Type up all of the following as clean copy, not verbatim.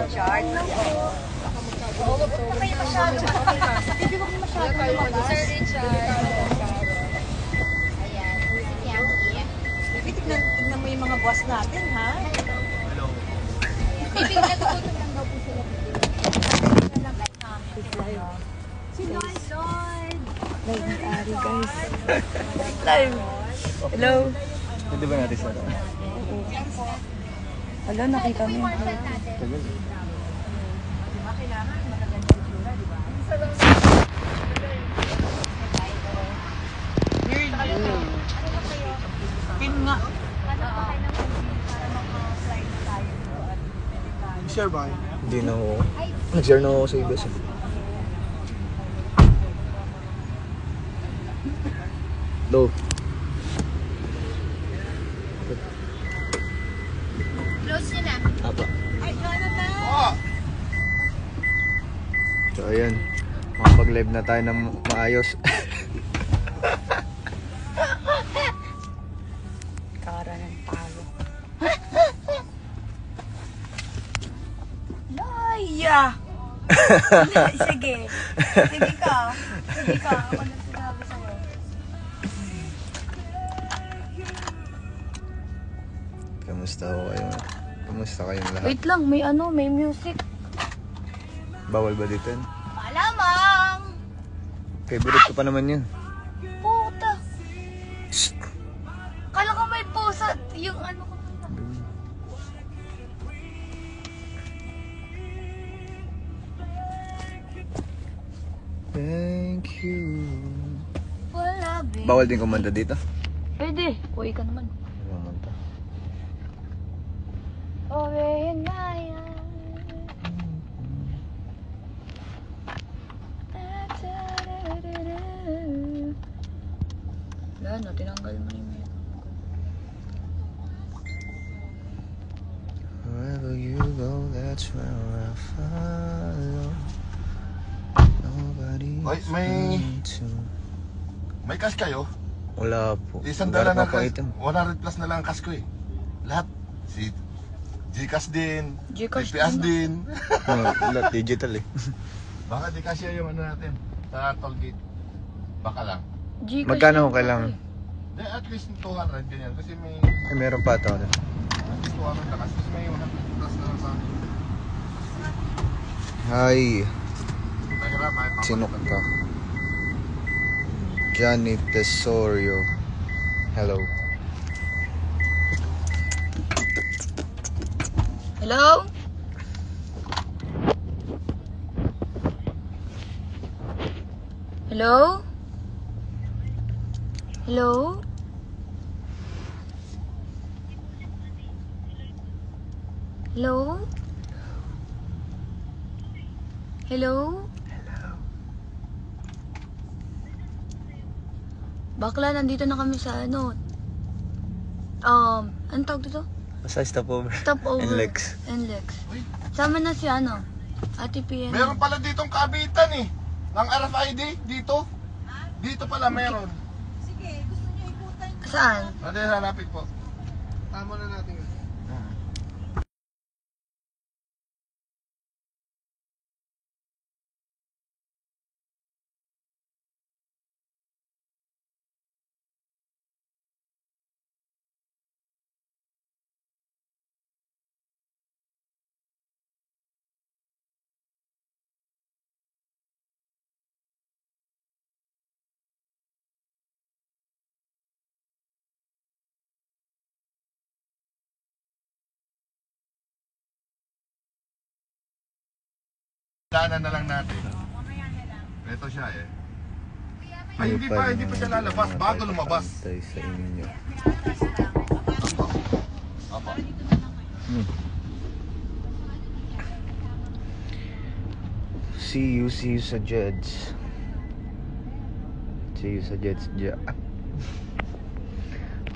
Richard. Oo, wag mo kayo masyado. Hindi mo masyado lumabas. Sir Richard. Ayan. Bibi, tignan mo yung mga boss natin, ha? Hello. Bibi, natutunan lang daw po sila. Si Lloyd. Live ng Ari, guys. Live. Hello. Pwede ba natin sa Hello, nakita mo yung tagal? Kailangan magaganda yung sura, di ba? Pin nga. Share ba? Hindi na ako. Nag-share na ako sa ibas. Low. Close nyo na. Apa. Ay, Jonathan! So ayan. Makapag-live na tayo ng maayos. kara ng talo. Laya! Sige. Sige ka. Sige ka. Ako na sinabi sa'yo. Kamusta ho kayo? Kamusta kayong lahat? Wait lang, may music. Bawal ba dito yun? Malamang! Favorite ko pa naman yun. Puta! Shh! Kala ko may pusa. Yung ano ko. Thank you. Wala, babe. Bawal din kumanta dito? Pwede. Kuwi ka naman. Kumanta. Ove and Maya. Wala na, tinanggal mo yung meron. Wherever you go, that's where I follow. Nobody Oy, may cash kayo? Wala po. Isang Wala dala na pa cash. item. 100 plus na lang ang cash ko eh. Lahat. Si Gcash din. Gcash GPS din. din. Lahat digital eh. Baka di cashier yung ano natin. Sa toll gate. Baka lang. Gcash Magkano lang kailangan? Di, at least 200 ganyan. Kasi may Ay, meron pa ito. at least 200 na cash. Kasi may 100 plus na lang sa akin. Hi. Mahirap ay Sino ka? Johnny Tesorio. Hello. Hello? Hello? Hello? Hello? Hello? Bakla, nandito na kami sa ano. Anong tawag dito? Basta stopover. Stopover. And Lex. And Lex. Sama na si ano, Ate Pia. meron pala ditong kabitan eh. Ng RFID dito. Dito pala meron. Sige, gusto niyo ikutan. Saan? Ano hanapin po? Tama na natin yun. Daanan na lang natin. Ito siya eh. Ay, hindi pa siya lalabas. Bago lumabas. Tayo sa inyo. Apa. See you sa Jeds. See you sa Jeds.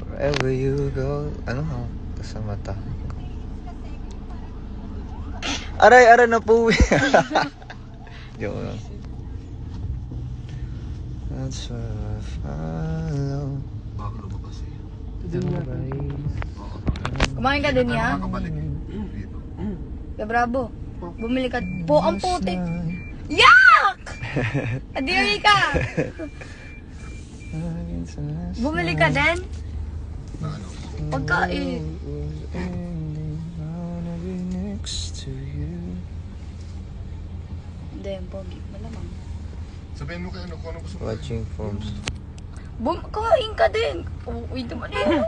Wherever you go. Ano ha? Sa mata. Aray, na po. Joke lang. That's where I follow. Bago lumabas eh. Kumain ka din Tayo niya? makakabalik eh. Dito. Ka Bravo. Bumili ka po ang puti. Yak! Adiri ka! Bumili ka din? Na ano? Pagkain. Hindi, yung pogi. Malamang. Sabihin mo kayo ano, kung ano gusto mo. Watching forms. Kain ka din. Uy, naman yun.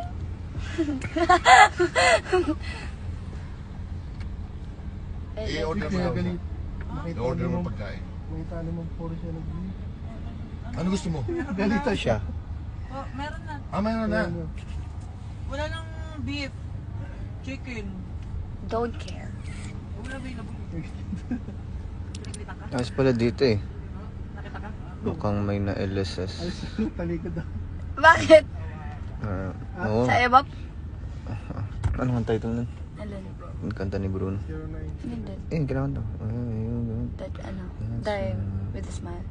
I-order mo lang. I-order mo pagkain. May tali mong puro siya nag-beef. Ano gusto mo? Galita siya. Oh, meron na. Meron na. Wala nang beef. Chicken. Don't care. Wala available. Nakita ka? Ayos pala dito eh. Nakita ka? Mukhang may na Ay, LSS. talikod daw. Bakit? Oo. Sa ebap? Ano ang title nun? Alin? Yung kanta ni Bruno. 09. Hindi. Kailangan to. That, dive with a smile.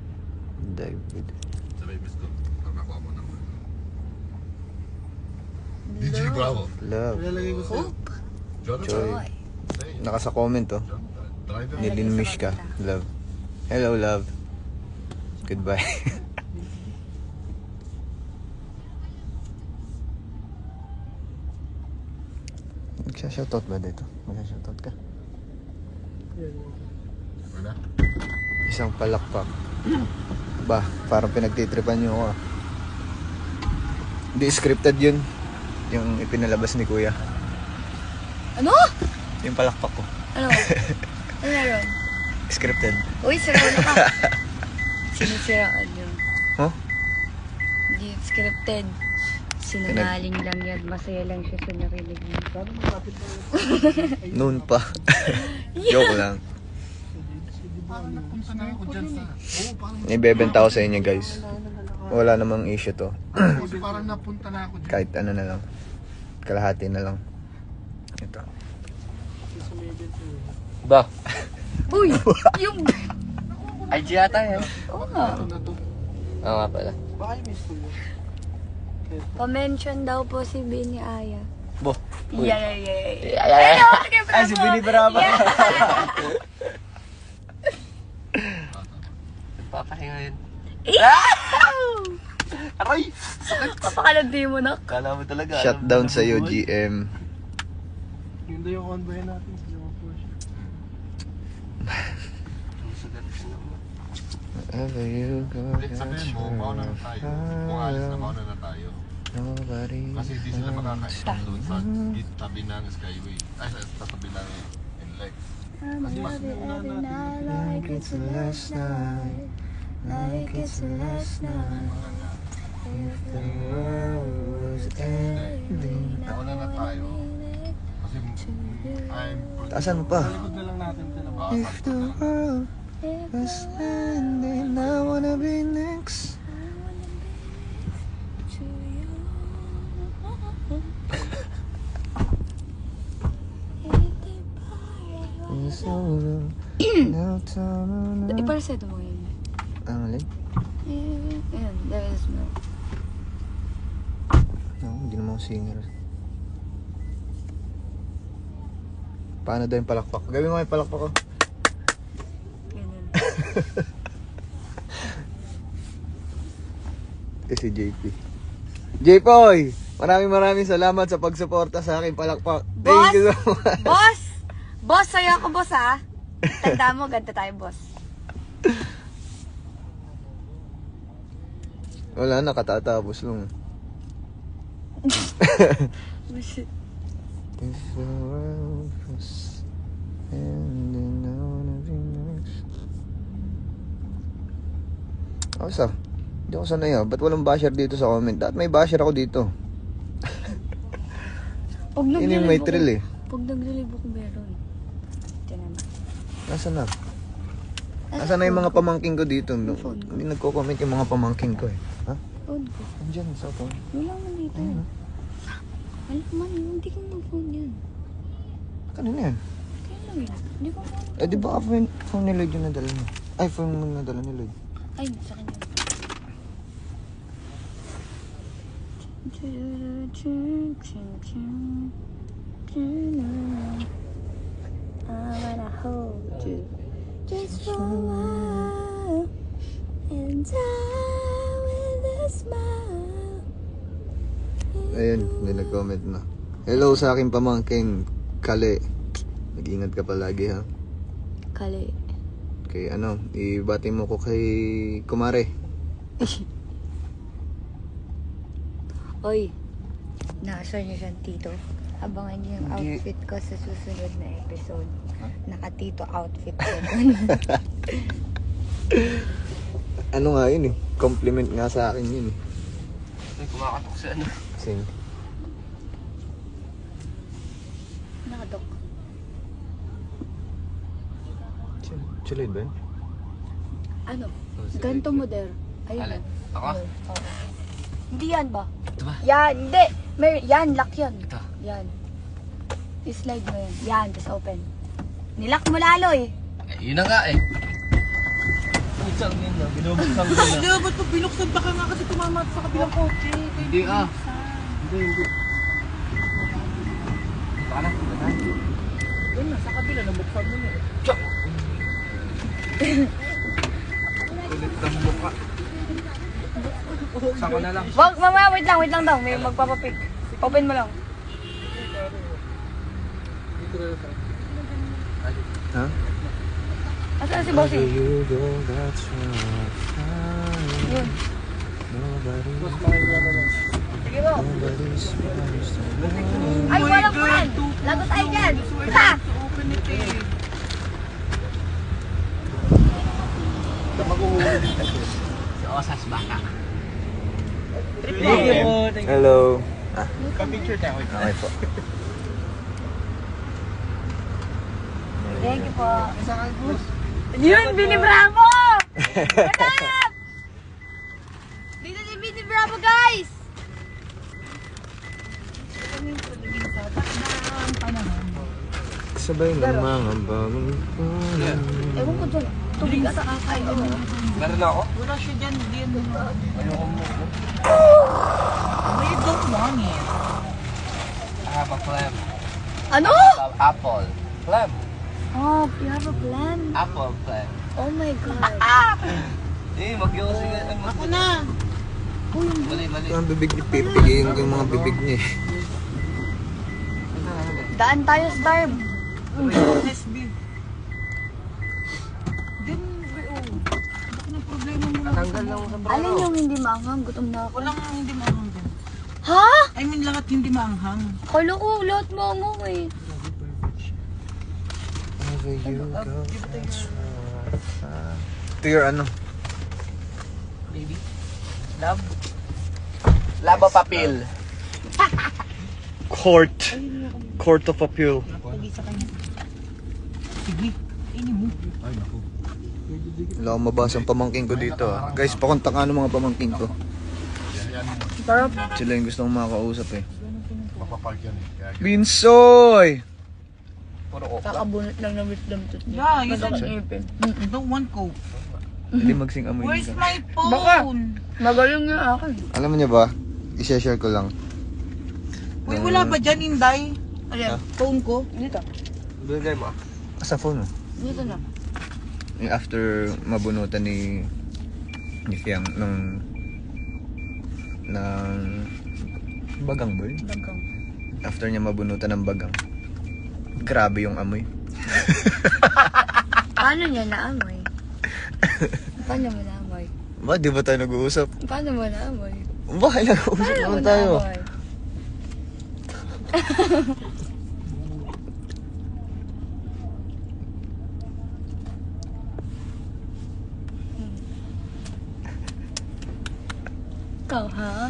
David. Sabihin, miss ko. Para nakuha mo naman. DJ Bravo. Love. Ilalagay ko sa'yo. Hope. Jonathan. Joy. Say, Naka sa comment to. Jonathan. Driver. Nilinmish ka. Love. Hello, love. Goodbye. Magsha-shoutout ba dito? Magsha-shoutout ka? Wala? Isang palakpak. Ba, parang pinagtitripan niyo ako ah. Hindi scripted yun. Yung ipinalabas ni Kuya. Ano? Yung palakpak ko. Ano? Ano meron? Scripted. Uy, sirawan ka. Sinisiraan yun. Huh? Hindi scripted. Sinungaling lang yan. Masaya lang siya sa narinig niya. Noon pa. Joke lang. Parang napunta na ako dyan sa... Oo, parang... Ibebenta ko sa inyo guys. Wala namang issue to. Parang napunta na ako dyan. Kahit ano na lang. Kalahati na lang. Ito. Ba? Uy! Yung... IG yata yan. Oo nga. Oo nga pala. Baka yung miss ko yun. Pa-mention daw po si Bini Aya. Bo. Yeah. Ay, si Bini Bravo. Papahinga yun. Aray! Papakalandi mo na. Kala mo talaga. Shutdown sa'yo, GM. Yun daw yung convoy natin. Yung Porsche. Wherever you go, Ulit sabihin mo, mauna na tayo. Kung alis na, mauna na tayo. Nobody Kasi hindi sila makakain doon sa tabi ng Skyway. Ay, sa tabi ng Inlex. Kasi mas Like it's the last night. Like it's the last night. If the world was ending, mauna na tayo. Kasi I'm... Taasan mo pa. Talikod na lang natin sila. If the world was ending, I wanna be next. It's over. Now time on Iparseto mo yun. Ang alin? Ayan, there is no. No, hindi naman ako singer. Paano daw yung palakpak? Gawin mo yung palakpak ko. Ganun. Si JP. JPoy! Maraming salamat sa pagsuporta sa aking palakpak. Thank you so much. Boss! Boss, sa'yo ako, boss, ha? Tanda mo, ganda tayo, boss. Wala na, katatapos lang. Shit. If the world was ending, I wanna be next. Oh, sa? Hindi ako sanay ah. Ba't walang basher dito sa comment? Dapat may basher ako dito. Pag Yun yung may thrill eh. Pag naglilibo ko meron. Tiyan na. Nasaan na? Nasaan na yung mga pamangking ko dito? Hindi nagko-comment yung mga pamangking ko eh. Ha? Phone ko. Andiyan sa phone. Wala man dito. Ayun, Alam man, hindi ko ng phone yan. Kanina yan. Kaya lang yun. Hindi ko phone. Eh di ba phone ni Lloyd yung nadala niya? Ay, phone mo nadala ni Lloyd. Ay, sa kanya. I wanna hold you just for a while and die with a smile. Ayun, may nag-comment na. Hello sa aking pamangkin, Kale. Nag-ingat ka palagi ha. Kali. Kay ano, ibati mo ko kay Kumare. Oy, nasa niyo siyang tito. Abangan niyo yung outfit ko sa susunod na episode. Naka-tito outfit ko. Ano nga yun eh, compliment nga sa akin yun eh. Ay, kumakatok sa ano. Sing. Nakadok. Chulid ba yun? Ano? Ganto model. Ayun. Alin? Ako? Oo. Hindi yan ba? Ito ba? Yan, hindi. Yan, lock yan. Ito. Yan. I-slide mo yan. Yan, just open. Nilock mo lalo eh. Eh, yun na nga eh. Putsang yun na, binubuksan ko na. Hindi, ba't pag binuksan baka nga kasi tumama sa kabilang kotse. Hindi ah. Hindi. Baka na. Yun na, sa kabila, nabuksan mo na eh. Kulit ng mukha. Buksan ko na lang. Wag, mamaya, wait lang daw. May magpapapik. Open mo lang. Dito na lang. Ha? Asan na si Bossy? Yun. Mas makikita na lang. Sige mo. Ay, walang pan! Lago tayo dyan! Ha! Open it eh. Si Osas baka. Thank you po. Thank you. Hello. Pa-picture tayo. Okay po. Thank you po. Yun, Bini Bravo! What up? Dito si Bini Bravo, guys! Sabay ng mga bagong punan. Ewan ko dyan. Tubig sa kakay. Meron ako? Wala siya dyan, hindi yan. Ayoko mo. Why you don't want it? I have a plan. Ano? Apple. Plan. Oh, you have a plan? Apple plan. Oh my God. Eh, mag-yosi ka. Ako na. Mali. Ang bibig ni Pipigayin ko yung mga bibig niya eh. Daan tayo, Starb. SB. Then, bakit ang problema mo? Tanggal lang ako sa Alin yung hindi maanghang? Gutom na ako. Walang hindi maanghang dyan. Ha? I mean, lahat hindi maanghang. Kala ko, lahat maanghang eh. Ito your ano? Baby. Love. Labo papel. Court of Appeal. Pagi sa kanya. Sige, ini mo. Wala akong mabasa ang pamangking ko dito ah. Guys, pakontak ano mga pamangking ko. Sila yung gusto kong makakausap eh. Mapapark yan eh. Kaya Binsoy! Puro ko. Kakabunot lang na wisdom tooth niya. Yeah, you said I don't want coke. Hindi magsing amoy Where's nila. my phone? Magaling nga akin. Alam mo niya ba? I-share ko lang. Uy, wala ba dyan, Inday? Alin? Phone ko? Dito. Bigay mo. Sa phone mo. Dito na. Yung after mabunutan ni Fiam ng bagang ba yun? Dagkang. After niya mabunutan ng bagang. Grabe yung amoy. Paano niya naamoy? Paano mo naamoy? Ba, di ba tayo nag-uusap? Paano mo naamoy? Ba, kailangan usap Paano mo naman tayo. naamoy? Ikaw, ha?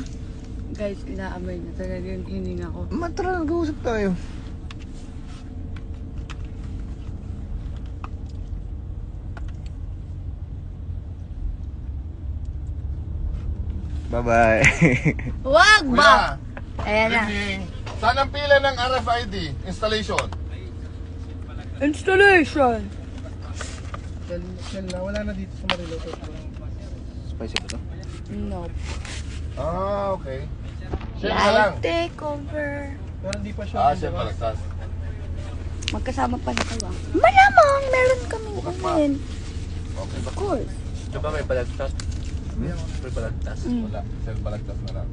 Guys, inaamoy na talaga yung hininga ko. Matara, nag-uusap tayo. Bye-bye. Wag ba? Kuya, Ayan na. evening. Saan ang pila ng RFID installation? Installation! Yan na, wala na dito sa Marilo. Spicy ba to? No. Ah, okay. Share na lang. Live takeover. Pero hindi pa siya. Ah, share palagtas. Magkasama pa na kayo. Malamang, meron kaming kanin. Of course. Di ba may balagtas? May balagtas? Wala. Sel balagtas na lang.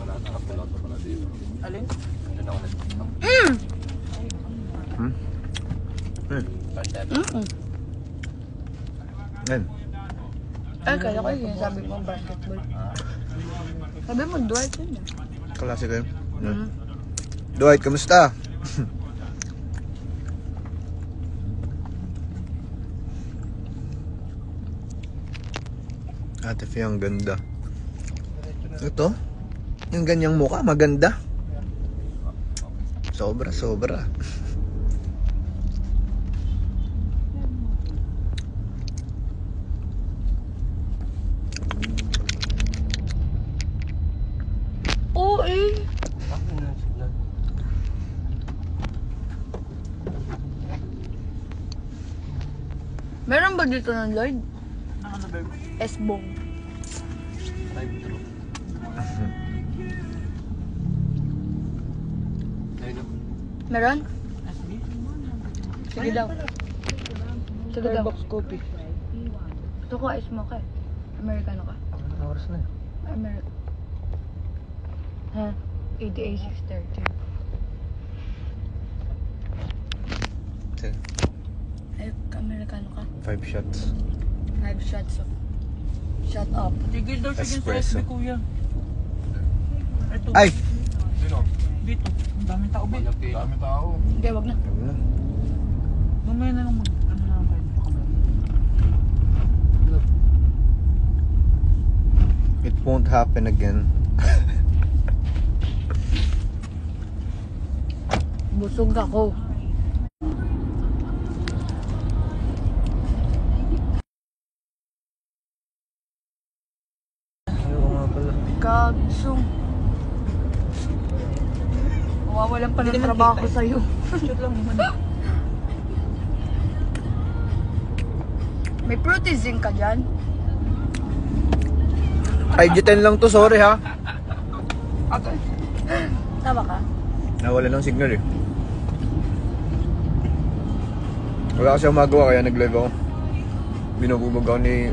Wala. Nakapulot pa pala dito. Alin? Doon ako nag-tiktok. Yan. Ay, kaya ko yun. Sabi mo, basketball. Sabi mo, Dwight yun. Klase kayo. Dwight, kamusta? Ate Fia, ang ganda. Ito? Yung ganyang mukha, maganda. Sobra, sobra. Oo eh. Meron ba dito ng Lloyd? Ano ba? S-bong. Drive-thru. Ayun o. Meron? Sige daw. Sige daw. Starbucks coffee. Gusto ko ice mocha eh. Americano ka? Anong oras na yun? Ha? ADA 6:30. Ay, Americano ka? 5 shots. 5 shots of... Shut up. Tigil daw siya sa Espresso. SB, kuya. Ito. Ay! Sino? Dito. Ang daming tao, ba? Dami tao. Hindi, wag na. Mamaya na lang ano na lang tayo. It won't happen again. Busog ako. Ayoko nga pala. Kagsong. Mawawalan pa ng trabaho ko sa'yo. Shoot lang naman. May protein ka dyan? 5G10 lang to, sorry ha. Okay. Tama ka? Nawala ng signal eh. Wala kasi akong magawa kaya nag-live ako. Binububog ako ni